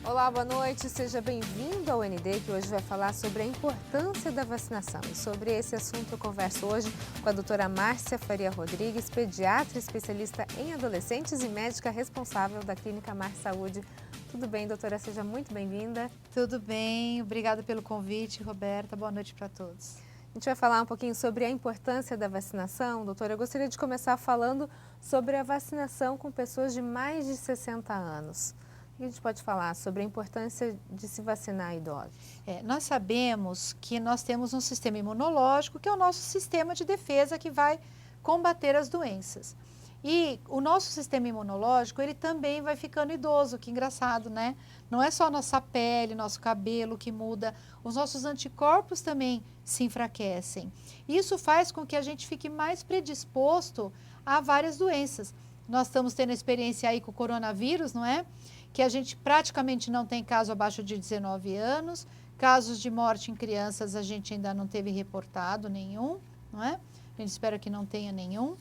Olá, boa noite, seja bem-vindo ao ND, que hoje vai falar sobre a importância da vacinação. E sobre esse assunto eu converso hoje com a doutora Márcia Faria Rodrigues, pediatra especialista em adolescentes e médica responsável da Clínica Mar Saúde. Tudo bem, doutora? Seja muito bem-vinda. Tudo bem, obrigada pelo convite, Roberta. Boa noite para todos. A gente vai falar um pouquinho sobre a importância da vacinação. Doutora, eu gostaria de começar falando sobre a vacinação com pessoas de mais de 60 anos. O que a gente pode falar sobre a importância de se vacinar idosos? Nós sabemos que nós temos um sistema imunológico, que é o nosso sistema de defesa que vai combater as doenças. E o nosso sistema imunológico, ele também vai ficando idoso, que engraçado, né? Não é só nossa pele, nosso cabelo que muda, os nossos anticorpos também se enfraquecem. Isso faz com que a gente fique mais predisposto a várias doenças. Nós estamos tendo experiência aí com o coronavírus, não é? Que a gente praticamente não tem caso abaixo de 19 anos, casos de morte em crianças a gente ainda não teve reportado nenhum, não é? A gente espera que não tenha nenhum.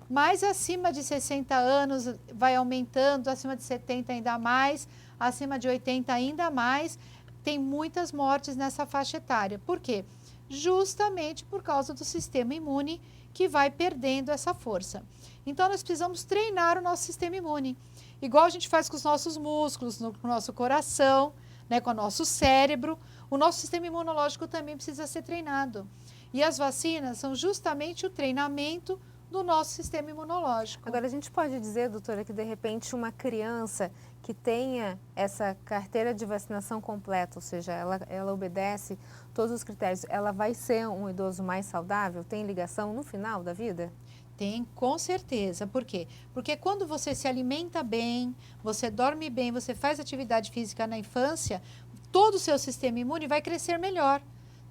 Mas acima de 60 anos vai aumentando, acima de 70 ainda mais, acima de 80 ainda mais, tem muitas mortes nessa faixa etária. Por quê? Justamente por causa do sistema imune que vai perdendo essa força. Então, nós precisamos treinar o nosso sistema imune. Igual a gente faz com os nossos músculos, com o nosso coração, né, com o nosso cérebro, o nosso sistema imunológico também precisa ser treinado. E as vacinas são justamente o treinamento do nosso sistema imunológico. Agora, a gente pode dizer, doutora, que de repente uma criança que tenha essa carteira de vacinação completa, ou seja, ela obedece todos os critérios, ela vai ser um idoso mais saudável? Tem ligação no final da vida? Tem, com certeza. Por quê? Porque quando você se alimenta bem, você dorme bem, você faz atividade física na infância, todo o seu sistema imune vai crescer melhor,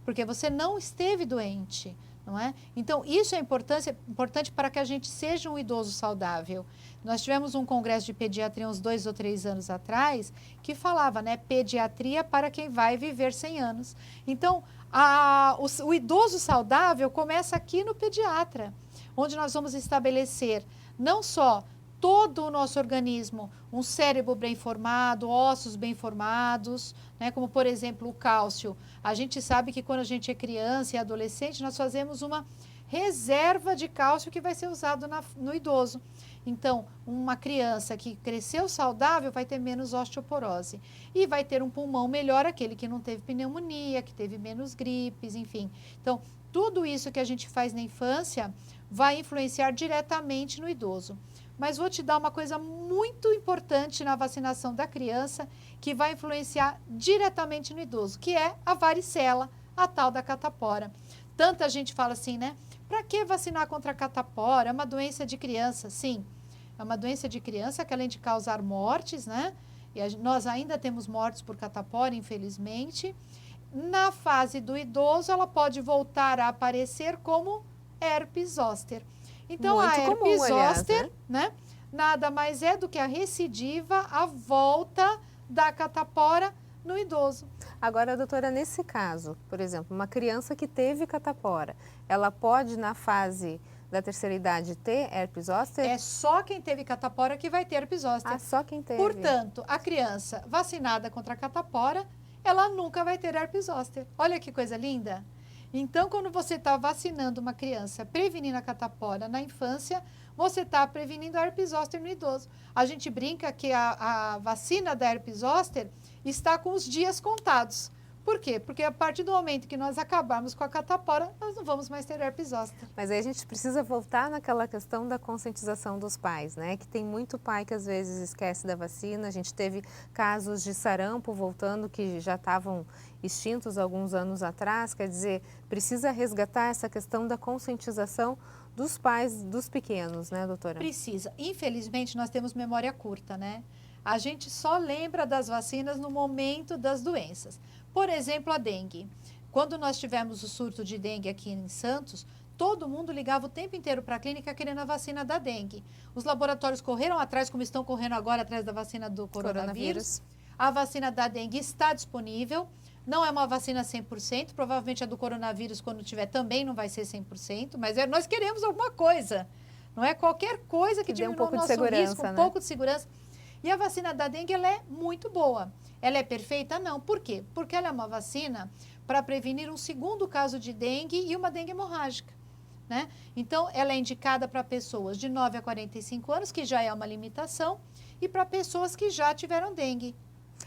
porque você não esteve doente, não é? Então, isso é importante para que a gente seja um idoso saudável. Nós tivemos um congresso de pediatria uns 2 ou 3 anos atrás, que falava, né, pediatria para quem vai viver 100 anos. Então, o idoso saudável começa aqui no pediatra, onde nós vamos estabelecer não só todo o nosso organismo, um cérebro bem formado, ossos bem formados, né, como por exemplo o cálcio. A gente sabe que quando a gente é criança e adolescente, nós fazemos uma reserva de cálcio que vai ser usado no idoso. Então, uma criança que cresceu saudável vai ter menos osteoporose e vai ter um pulmão melhor, aquele que não teve pneumonia, que teve menos gripes, enfim. Então, tudo isso que a gente faz na infância vai influenciar diretamente no idoso. Mas vou te dar uma coisa muito importante na vacinação da criança, que vai influenciar diretamente no idoso, que é a varicela, a tal da catapora. Tanta gente fala assim, né? Para que vacinar contra a catapora? É uma doença de criança. Sim, é uma doença de criança que além de causar mortes, né? E nós ainda temos mortes por catapora, infelizmente. Na fase do idoso, ela pode voltar a aparecer como herpes zoster. Então, muito a herpes comum, aliás, zoster, né? Nada mais é do que a recidiva, a volta da catapora no idoso. Agora, doutora, nesse caso, por exemplo, uma criança que teve catapora, ela pode, na fase da terceira idade, ter herpes zoster? É só quem teve catapora que vai ter herpes zoster. Ah, só quem teve. Portanto, a criança vacinada contra a catapora, ela nunca vai ter herpes zoster. Olha que coisa linda! Então, quando você está vacinando uma criança, prevenindo a catapora na infância, você está prevenindo a herpes zoster no idoso. A gente brinca que a vacina da herpes zoster está com os dias contados. Por quê? Porque a partir do momento que nós acabarmos com a catapora, nós não vamos mais ter herpes zoster. Mas aí a gente precisa voltar naquela questão da conscientização dos pais, né? Que tem muito pai que às vezes esquece da vacina. A gente teve casos de sarampo voltando que já estavam extintos alguns anos atrás. Quer dizer, precisa resgatar essa questão da conscientização dos pais dos pequenos, né, doutora? Precisa. Infelizmente, nós temos memória curta, né? A gente só lembra das vacinas no momento das doenças. Por exemplo, a dengue. Quando nós tivemos o surto de dengue aqui em Santos, todo mundo ligava o tempo inteiro para a clínica querendo a vacina da dengue. Os laboratórios correram atrás, como estão correndo agora atrás da vacina do coronavírus. A vacina da dengue está disponível. Não é uma vacina 100%, provavelmente a do coronavírus, quando tiver, também não vai ser 100%, mas nós queremos alguma coisa. Não é qualquer coisa que diminua o nosso risco, um pouco de segurança. E a vacina da dengue, ela é muito boa. Ela é perfeita? Não. Por quê? Porque ela é uma vacina para prevenir um segundo caso de dengue e uma dengue hemorrágica, né? Então, ela é indicada para pessoas de 9 a 45 anos, que já é uma limitação, e para pessoas que já tiveram dengue.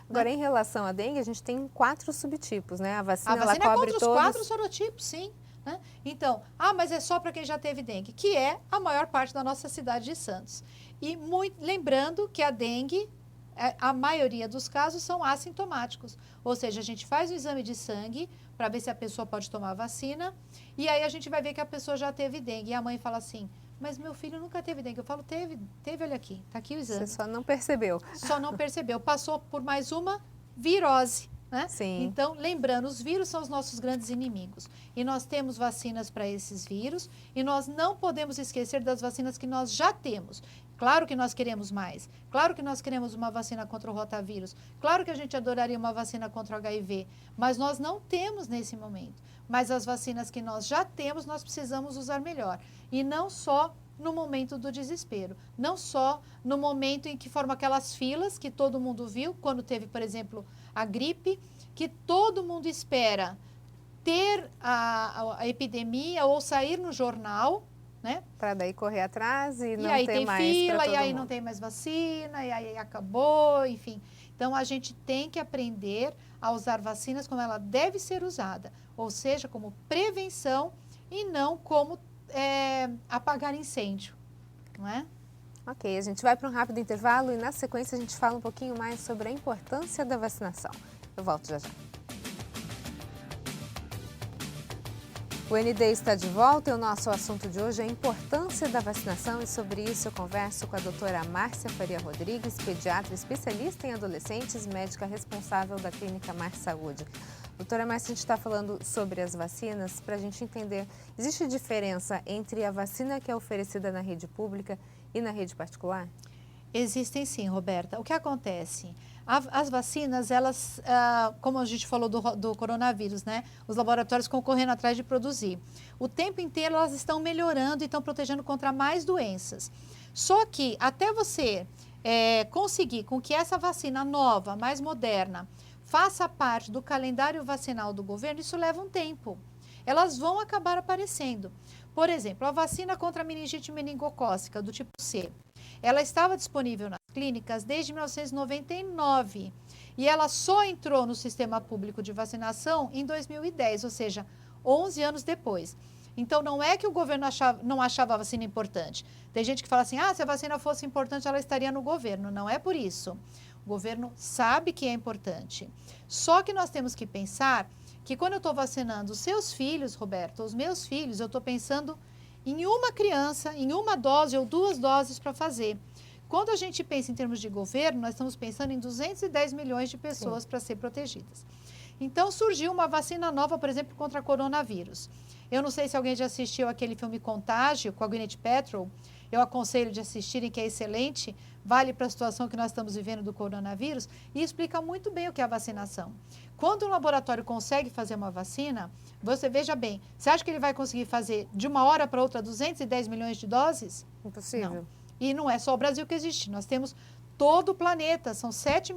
Agora, em relação à dengue, a gente tem 4 subtipos, né? A vacina, A vacina ela é cobre contra os todos. 4 sorotipos, sim. Né? Então, mas é só para quem já teve dengue, que é a maior parte da nossa cidade de Santos. E lembrando que a dengue, a maioria dos casos são assintomáticos. Ou seja, a gente faz o exame de sangue para ver se a pessoa pode tomar a vacina, e aí a gente vai ver que a pessoa já teve dengue. E a mãe fala assim, mas meu filho nunca teve dengue. Eu falo, teve, olha aqui, está aqui o exame. Você só não percebeu. Só não percebeu, passou por mais uma virose. Né? Sim. Então, lembrando, os vírus são os nossos grandes inimigos. E nós temos vacinas para esses vírus e nós não podemos esquecer das vacinas que nós já temos. Claro que nós queremos mais. Claro que nós queremos uma vacina contra o rotavírus. Claro que a gente adoraria uma vacina contra o HIV. Mas nós não temos nesse momento. Mas as vacinas que nós já temos, nós precisamos usar melhor. E não só no momento do desespero. Não só no momento em que formam aquelas filas que todo mundo viu, quando teve, por exemplo, a gripe, que todo mundo espera ter a epidemia ou sair no jornal, né? Para daí correr atrás e não aí ter tem mais fila, e aí mundo. não tem mais vacina, e aí acabou, enfim. Então, a gente tem que aprender a usar vacinas como ela deve ser usada, ou seja, como prevenção e não como apagar incêndio, não é? Ok, a gente vai para um rápido intervalo e na sequência a gente fala um pouquinho mais sobre a importância da vacinação. Eu volto já já. O ND está de volta e o nosso assunto de hoje é a importância da vacinação e sobre isso eu converso com a doutora Márcia Faria Rodrigues, pediatra especialista em adolescentes, médica responsável da Clínica Mar Saúde. Doutora Márcia, a gente está falando sobre as vacinas para a gente entender, existe diferença entre a vacina que é oferecida na rede pública e na rede particular? Existem sim, Roberta. O que acontece? As vacinas, elas, como a gente falou do coronavírus, né? Os laboratórios estão correndo atrás de produzir. O tempo inteiro elas estão melhorando e estão protegendo contra mais doenças. Só que até você conseguir com que essa vacina nova, mais moderna, faça parte do calendário vacinal do governo, isso leva um tempo. Elas vão acabar aparecendo. Por exemplo, a vacina contra a meningite meningocócica do tipo C. Ela estava disponível nas clínicas desde 1999 e ela só entrou no sistema público de vacinação em 2010, ou seja, 11 anos depois. Então, não é que o governo não achava a vacina importante. Tem gente que fala assim, se a vacina fosse importante, ela estaria no governo. Não é por isso. O governo sabe que é importante. Só que nós temos que pensar que quando eu estou vacinando os seus filhos, Roberto, os meus filhos, eu estou pensando em uma criança, em uma dose ou 2 doses para fazer. Quando a gente pensa em termos de governo, nós estamos pensando em 210 milhões de pessoas para ser protegidas. Então, surgiu uma vacina nova, por exemplo, contra coronavírus. Eu não sei se alguém já assistiu aquele filme Contágio, com a Gwyneth Paltrow. Eu aconselho de assistirem, que é excelente, vale para a situação que nós estamos vivendo do coronavírus, e explica muito bem o que é a vacinação. Quando um laboratório consegue fazer uma vacina, você veja bem, você acha que ele vai conseguir fazer de uma hora para outra 210 milhões de doses? Impossível. Não. E não é só o Brasil que existe, nós temos todo o planeta, são 7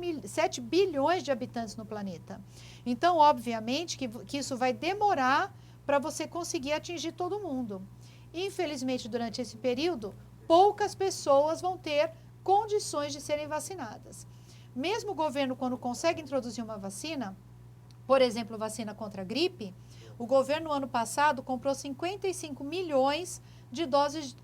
bilhões de habitantes no planeta. Então, obviamente, que isso vai demorar para você conseguir atingir todo mundo. Infelizmente, durante esse período, poucas pessoas vão ter condições de serem vacinadas. Mesmo o governo, quando consegue introduzir uma vacina, por exemplo, vacina contra a gripe, o governo, no ano passado, comprou 55 milhões de doses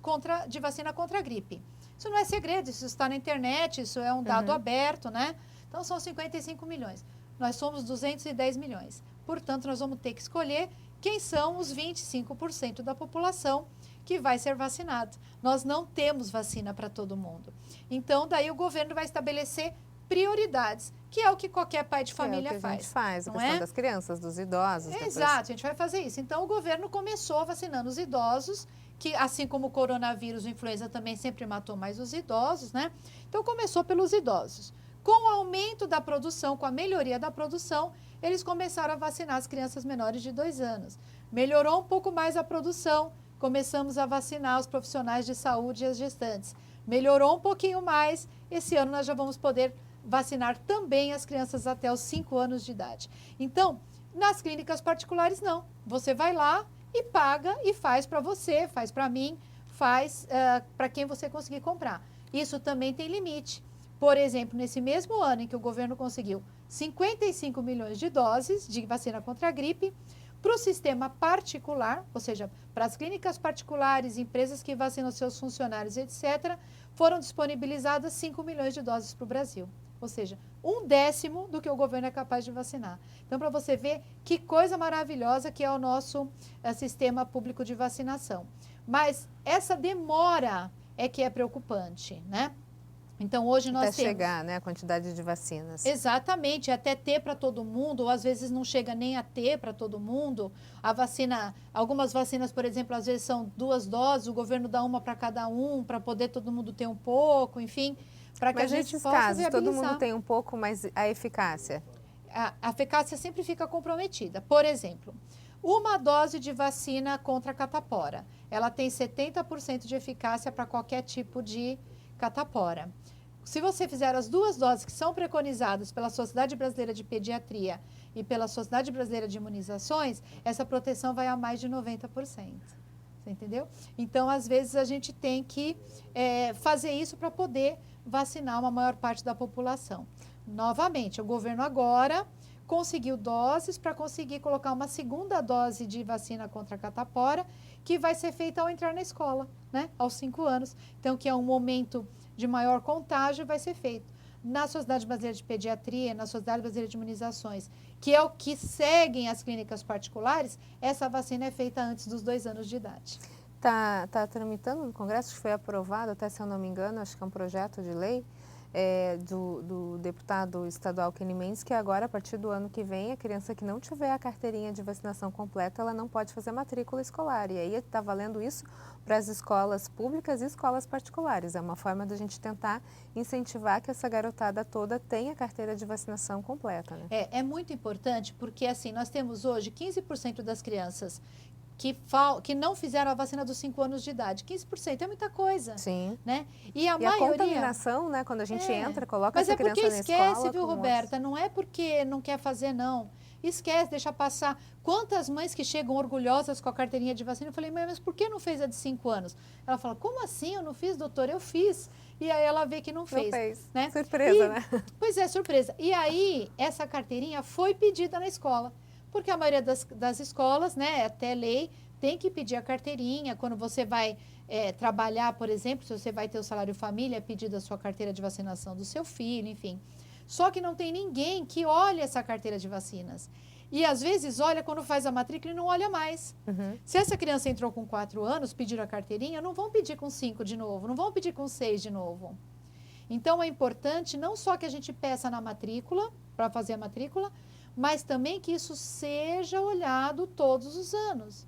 de vacina contra a gripe. Isso não é segredo, isso está na internet, isso é um dado aberto, né? Então, são 55 milhões. Nós somos 210 milhões. Portanto, nós vamos ter que escolher quem são os 25% da população que vai ser vacinado. Nós não temos vacina para todo mundo. Então, daí o governo vai estabelecer prioridades, que é o que qualquer pai de família faz. A gente faz, a questão das crianças, dos idosos. Exato, a gente vai fazer isso. Então, o governo começou vacinando os idosos, que assim como o coronavírus, a influenza também sempre matou mais os idosos, né? Então, começou pelos idosos. Com o aumento da produção, com a melhoria da produção, eles começaram a vacinar as crianças menores de 2 anos. Melhorou um pouco mais a produção, começamos a vacinar os profissionais de saúde e as gestantes. Melhorou um pouquinho mais, esse ano nós já vamos poder vacinar também as crianças até os 5 anos de idade. Então, nas clínicas particulares, não. Você vai lá e paga e faz para você, faz para mim, faz para quem você conseguir comprar. Isso também tem limite. Por exemplo, nesse mesmo ano em que o governo conseguiu 55 milhões de doses de vacina contra a gripe, para o sistema particular, ou seja, para as clínicas particulares, empresas que vacinam seus funcionários, etc., foram disponibilizadas 5 milhões de doses para o Brasil. Ou seja, 1/10 do que o governo é capaz de vacinar. Então, para você ver que coisa maravilhosa que é o nosso sistema público de vacinação. Mas essa demora é que é preocupante, né? Então, hoje nós até temos... chegar, né, a quantidade de vacinas. Exatamente, até ter para todo mundo, ou às vezes não chega nem a ter para todo mundo. A vacina, algumas vacinas, por exemplo, às vezes são 2 doses, o governo dá uma para cada um, para poder todo mundo ter um pouco, enfim, para que a gente possa casos, viabilizar. todo mundo tem um pouco, mas a eficácia? A eficácia sempre fica comprometida. Por exemplo, uma dose de vacina contra a catapora, ela tem 70% de eficácia para qualquer tipo de catapora. Se você fizer as 2 doses que são preconizadas pela Sociedade Brasileira de Pediatria e pela Sociedade Brasileira de Imunizações, essa proteção vai a mais de 90%. Você entendeu? Então, às vezes, a gente tem que fazer isso para poder vacinar uma maior parte da população. Novamente, o governo agora conseguiu doses para conseguir colocar uma segunda dose de vacina contra a catapora, que vai ser feita ao entrar na escola, né? Aos 5 anos. Então, que é um momento de maior contágio, vai ser feito. Na Sociedade Brasileira de Pediatria, na Sociedade Brasileira de Imunizações, que é o que seguem as clínicas particulares, essa vacina é feita antes dos 2 anos de idade. Tá tramitando no Congresso, que foi aprovado, até se eu não me engano, acho que é um projeto de lei do deputado estadual Kenny Mendes, que agora, a partir do ano que vem, a criança que não tiver a carteirinha de vacinação completa, ela não pode fazer matrícula escolar. E aí está valendo isso para as escolas públicas e escolas particulares. É uma forma da gente tentar incentivar que essa garotada toda tenha carteira de vacinação completa, né? É muito importante porque, assim, nós temos hoje 15% das crianças que não fizeram a vacina dos 5 anos de idade. 15% é muita coisa. Sim. Né? E a maioria... contaminação, né? Quando a gente entra, coloca essa criança na escola... Mas é porque esquece, viu, Roberta? Não é porque não quer fazer, não. Esquece, deixa passar. Quantas mães que chegam orgulhosas com a carteirinha de vacina? Eu falei, mas por que não fez a de 5 anos? Ela fala, como assim? Eu não fiz, doutor? Eu fiz. E aí ela vê que não fez. Não fez. Né? Surpresa, né? Pois é, surpresa. E aí, essa carteirinha foi pedida na escola. Porque a maioria das escolas, né, até lei, tem que pedir a carteirinha. Quando você vai trabalhar, por exemplo, se você vai ter o salário família, é pedida a sua carteira de vacinação do seu filho, enfim. Só que não tem ninguém que olhe essa carteira de vacinas. E às vezes olha quando faz a matrícula e não olha mais. Uhum. Se essa criança entrou com 4 anos, pediram a carteirinha, não vão pedir com 5 de novo, não vão pedir com 6 de novo. Então é importante não só que a gente peça na matrícula, para fazer a matrícula, mas também que isso seja olhado todos os anos.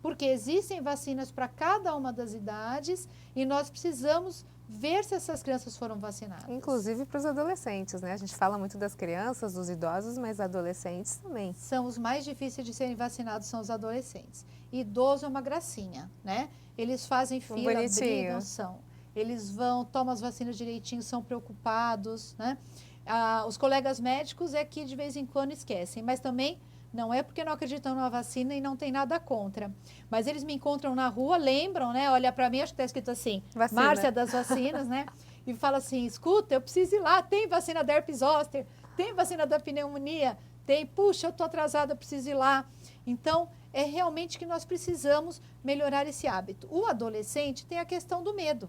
Porque existem vacinas para cada uma das idades e nós precisamos ver se essas crianças foram vacinadas. Inclusive para os adolescentes, né? A gente fala muito das crianças, dos idosos, mas adolescentes também. São os mais difíceis de serem vacinados, são os adolescentes. Idoso é uma gracinha, né? Eles fazem fila, brigam, eles vão, tomam as vacinas direitinho, são preocupados, né? Os colegas médicos é que de vez em quando esquecem, mas também não é porque não acreditam na vacina e não tem nada contra. Mas eles me encontram na rua, lembram, né? Olha para mim, acho que está escrito assim, vacina. Márcia das vacinas, né? E fala assim, escuta, eu preciso ir lá, tem vacina da herpes zoster, tem vacina da pneumonia, tem, puxa, eu estou atrasada, eu preciso ir lá. Então, é realmente que nós precisamos melhorar esse hábito. O adolescente tem a questão do medo,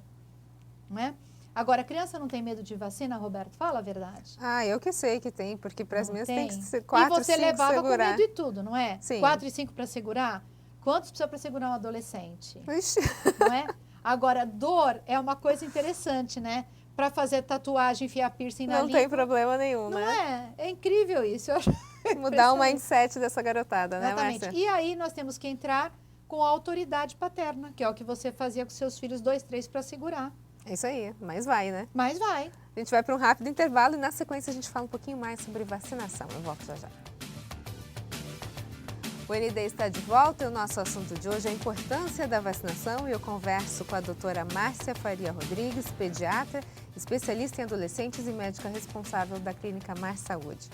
né? Agora, a criança não tem medo de vacina, Roberto? Fala a verdade. Eu que sei que tem, porque para as minhas tem que ser 4, 5 segurar. E você levava segurar. Com medo e tudo, não é? Sim. 4 e 5 para segurar? Quantos precisa para segurar um adolescente? Ixi. Não é? Agora, dor é uma coisa interessante, né? Para fazer tatuagem, enfiar piercing na língua. Não tem problema nenhum, não né? Não é? É incrível isso. Eu acho mudar o mindset dessa garotada, exatamente. Né, Márcia? E aí nós temos que entrar com a autoridade paterna, que é o que você fazia com seus filhos 2, 3 para segurar. É isso aí, mas vai, né? Mas vai. A gente vai para um rápido intervalo e na sequência a gente fala um pouquinho mais sobre vacinação. Eu volto já já. O ND está de volta e o nosso assunto de hoje é a importância da vacinação e eu converso com a doutora Márcia Faria Rodrigues, pediatra especialista em adolescentes e médica responsável da Clínica Mar Saúde.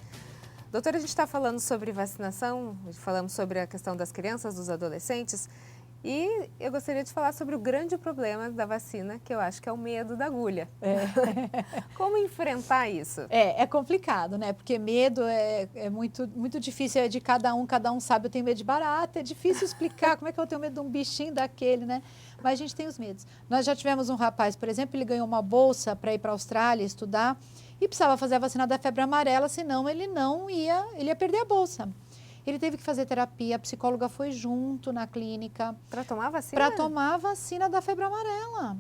Doutora, a gente está falando sobre vacinação, falamos sobre a questão das crianças, dos adolescentes, e eu gostaria de falar sobre o grande problema da vacina, que eu acho que é o medo da agulha. Como enfrentar isso? É complicado, né? Porque medo é muito difícil, é de cada um sabe, eu tenho medo de barata, é difícil explicar como é que eu tenho medo de um bichinho daquele, né? Mas a gente tem os medos. Nós já tivemos um rapaz, por exemplo, ele ganhou uma bolsa para ir para a Austrália estudar e precisava fazer a vacina da febre amarela, senão ele ia perder a bolsa. Ele teve que fazer terapia, a psicóloga foi junto na clínica. Para tomar a vacina? Para tomar a vacina da febre amarela.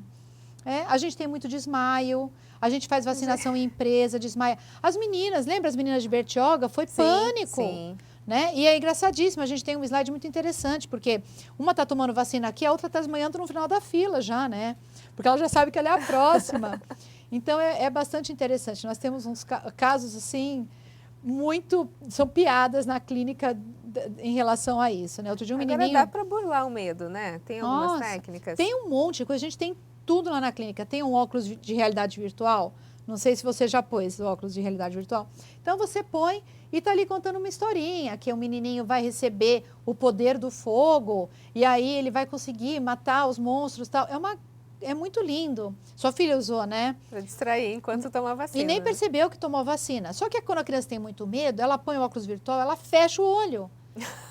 A gente tem muito desmaio, a gente faz vacinação em empresa, desmaia. As meninas, lembra as meninas de Bertioga? Foi pânico. Sim. Né? E é engraçadíssimo, a gente tem um slide muito interessante, porque uma está tomando vacina aqui, a outra está desmaiando no final da fila já, né? Porque ela já sabe que ela é a próxima. Então, é bastante interessante. Nós temos uns casos, assim, são piadas na clínica em relação a isso, né? Outro dia um menininho... Agora dá para burlar o medo, né? Tem algumas técnicas? Tem um monte de coisa, a gente tem tudo lá na clínica. Tem um óculos de realidade virtual, não sei se você já pôs o óculos de realidade virtual. Então você põe e está ali contando uma historinha, que o menininho vai receber o poder do fogo, e aí ele vai conseguir matar os monstros e tal. É muito lindo. Sua filha usou, né? Para distrair enquanto toma a vacina. E nem percebeu que tomou vacina. Só que quando a criança tem muito medo, ela põe o óculos virtual, ela fecha o olho.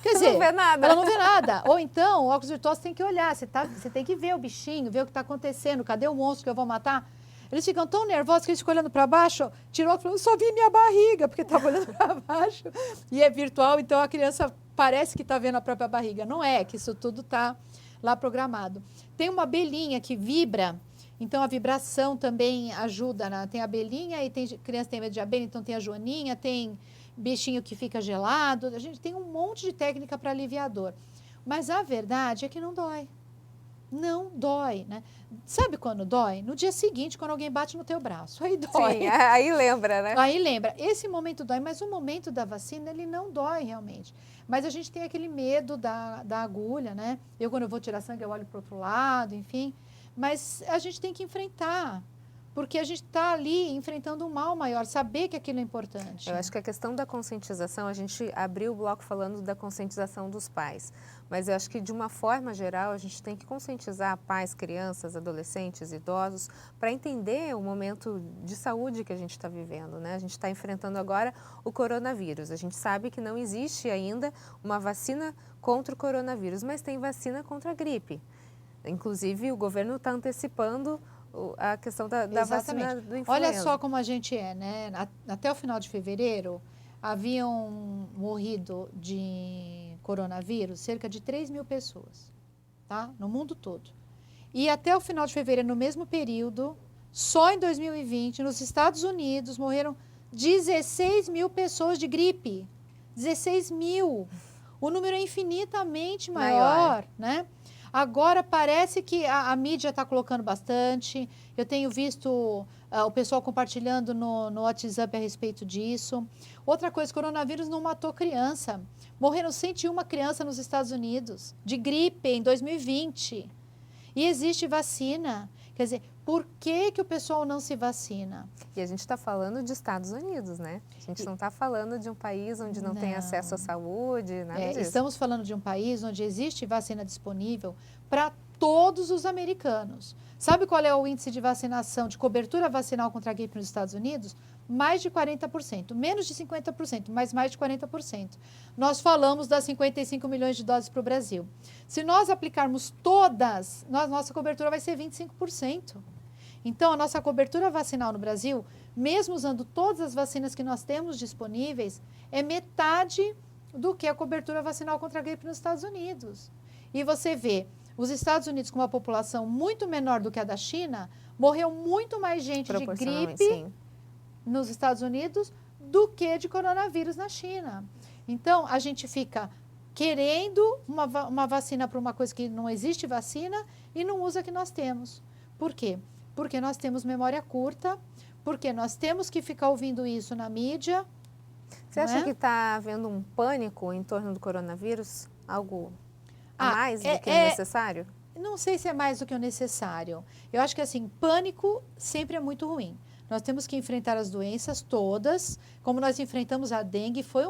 Quer dizer, não vê nada. Ela não vê nada. Ou então, o óculos virtual você tem que olhar, você tem que ver o bichinho, ver o que está acontecendo, cadê o monstro que eu vou matar? Eles ficam tão nervosos que eles ficam olhando para baixo, tirou e falou, eu só vi minha barriga, porque estava olhando para baixo. E é virtual, então a criança parece que está vendo a própria barriga. Não é, que isso tudo está lá programado. Tem uma abelhinha que vibra, então a vibração também ajuda, né? Tem a abelhinha e tem criança que tem medo de abelha, então tem a joaninha, tem bichinho que fica gelado. A gente tem um monte de técnica para aliviar a dor. Mas a verdade é que não dói. Não dói, né? Sabe quando dói? No dia seguinte, quando alguém bate no teu braço. Aí dói. Sim, aí lembra, né? Aí lembra. Esse momento dói, mas o momento da vacina, ele não dói realmente. Mas a gente tem aquele medo da agulha, né? Quando eu vou tirar sangue, eu olho para o outro lado, enfim. Mas a gente tem que enfrentar. Porque a gente está ali enfrentando um mal maior, saber que aquilo é importante. Eu acho que a questão da conscientização, a gente abriu o bloco falando da conscientização dos pais, mas eu acho que de uma forma geral a gente tem que conscientizar pais, crianças, adolescentes, idosos, para entender o momento de saúde que a gente está vivendo, né? A gente está enfrentando agora o coronavírus, a gente sabe que não existe ainda uma vacina contra o coronavírus, mas tem vacina contra a gripe. Inclusive o governo está antecipando a questão da vacina do influenza. Olha só como a gente é, né? Até o final de fevereiro, haviam morrido de coronavírus cerca de 3.000 pessoas, tá? No mundo todo. E até o final de fevereiro, no mesmo período, só em 2020, nos Estados Unidos, morreram 16.000 pessoas de gripe. 16.000. O número é infinitamente maior, né? Agora parece que a mídia está colocando bastante. Eu tenho visto o pessoal compartilhando no WhatsApp a respeito disso. Outra coisa, coronavírus não matou criança. Morreram 101 crianças nos Estados Unidos de gripe em 2020. E existe vacina. Quer dizer, por que o pessoal não se vacina? E a gente está falando de Estados Unidos, né? A gente não está falando de um país onde não tem acesso à saúde, nada disso. Estamos falando de um país onde existe vacina disponível para todos os americanos. Sabe qual é o índice de vacinação, de cobertura vacinal contra a gripe nos Estados Unidos? Mais de 40%, menos de 50%, mas mais de 40%. Nós falamos das 55 milhões de doses para o Brasil. Se nós aplicarmos todas, nossa cobertura vai ser 25%. Então, a nossa cobertura vacinal no Brasil, mesmo usando todas as vacinas que nós temos disponíveis, é metade do que a cobertura vacinal contra a gripe nos Estados Unidos. E você vê, os Estados Unidos com uma população muito menor do que a da China, morreu muito mais gente de gripe nos Estados Unidos do que de coronavírus na China. Então, a gente fica querendo uma vacina para uma coisa que não existe vacina e não usa a que nós temos. Por quê? Porque nós temos memória curta, porque nós temos que ficar ouvindo isso na mídia. Você acha que está havendo um pânico em torno do coronavírus? Algo a mais do que necessário? Não sei se é mais do que o necessário. Eu acho que, assim, pânico sempre é muito ruim. Nós temos que enfrentar as doenças todas, como nós enfrentamos a dengue, foi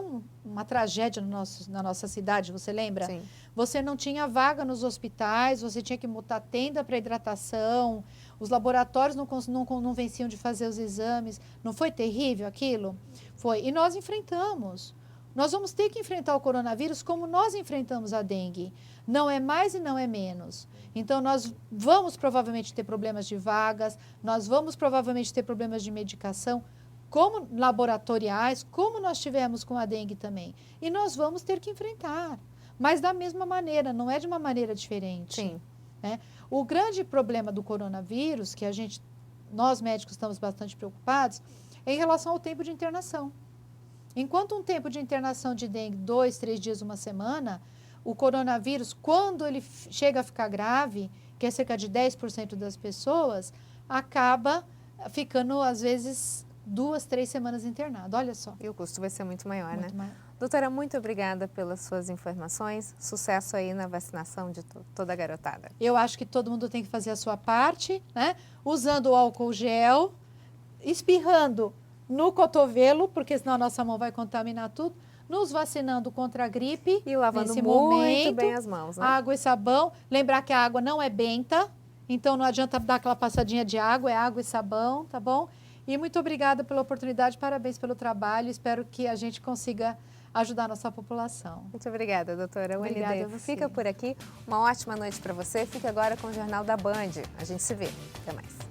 uma tragédia na nossa cidade, você lembra? Sim. Você não tinha vaga nos hospitais, você tinha que montar tenda para hidratação, os laboratórios não venciam de fazer os exames. Não foi terrível aquilo? Foi. E nós enfrentamos. Nós vamos ter que enfrentar o coronavírus como nós enfrentamos a dengue. Não é mais e não é menos. Então, nós vamos provavelmente ter problemas de vagas, nós vamos provavelmente ter problemas de medicação, como laboratoriais, como nós tivemos com a dengue também. E nós vamos ter que enfrentar, mas da mesma maneira, não é de uma maneira diferente. Sim. Né? O grande problema do coronavírus, que nós médicos estamos bastante preocupados, é em relação ao tempo de internação. Enquanto um tempo de internação de dengue, 2, 3 dias, uma semana, o coronavírus, quando ele chega a ficar grave, que é cerca de 10% das pessoas, acaba ficando, às vezes, 2, 3 semanas internado. Olha só. E o custo vai ser muito maior, Muito né? maior. Doutora, muito obrigada pelas suas informações. Sucesso aí na vacinação de toda a garotada. Eu acho que todo mundo tem que fazer a sua parte, né? Usando o álcool gel, espirrando no cotovelo, porque senão a nossa mão vai contaminar tudo, nos vacinando contra a gripe. E lavando nesse muito momento, bem as mãos, né? água e sabão. Lembrar que a água não é benta, então não adianta dar aquela passadinha de água, é água e sabão, tá bom? E muito obrigada pela oportunidade, parabéns pelo trabalho, espero que a gente consiga ajudar a nossa população. Muito obrigada, doutora. Obrigada UND a você. fica por aqui. Uma ótima noite para você. Fique agora com o Jornal da Band. A gente se vê. Até mais.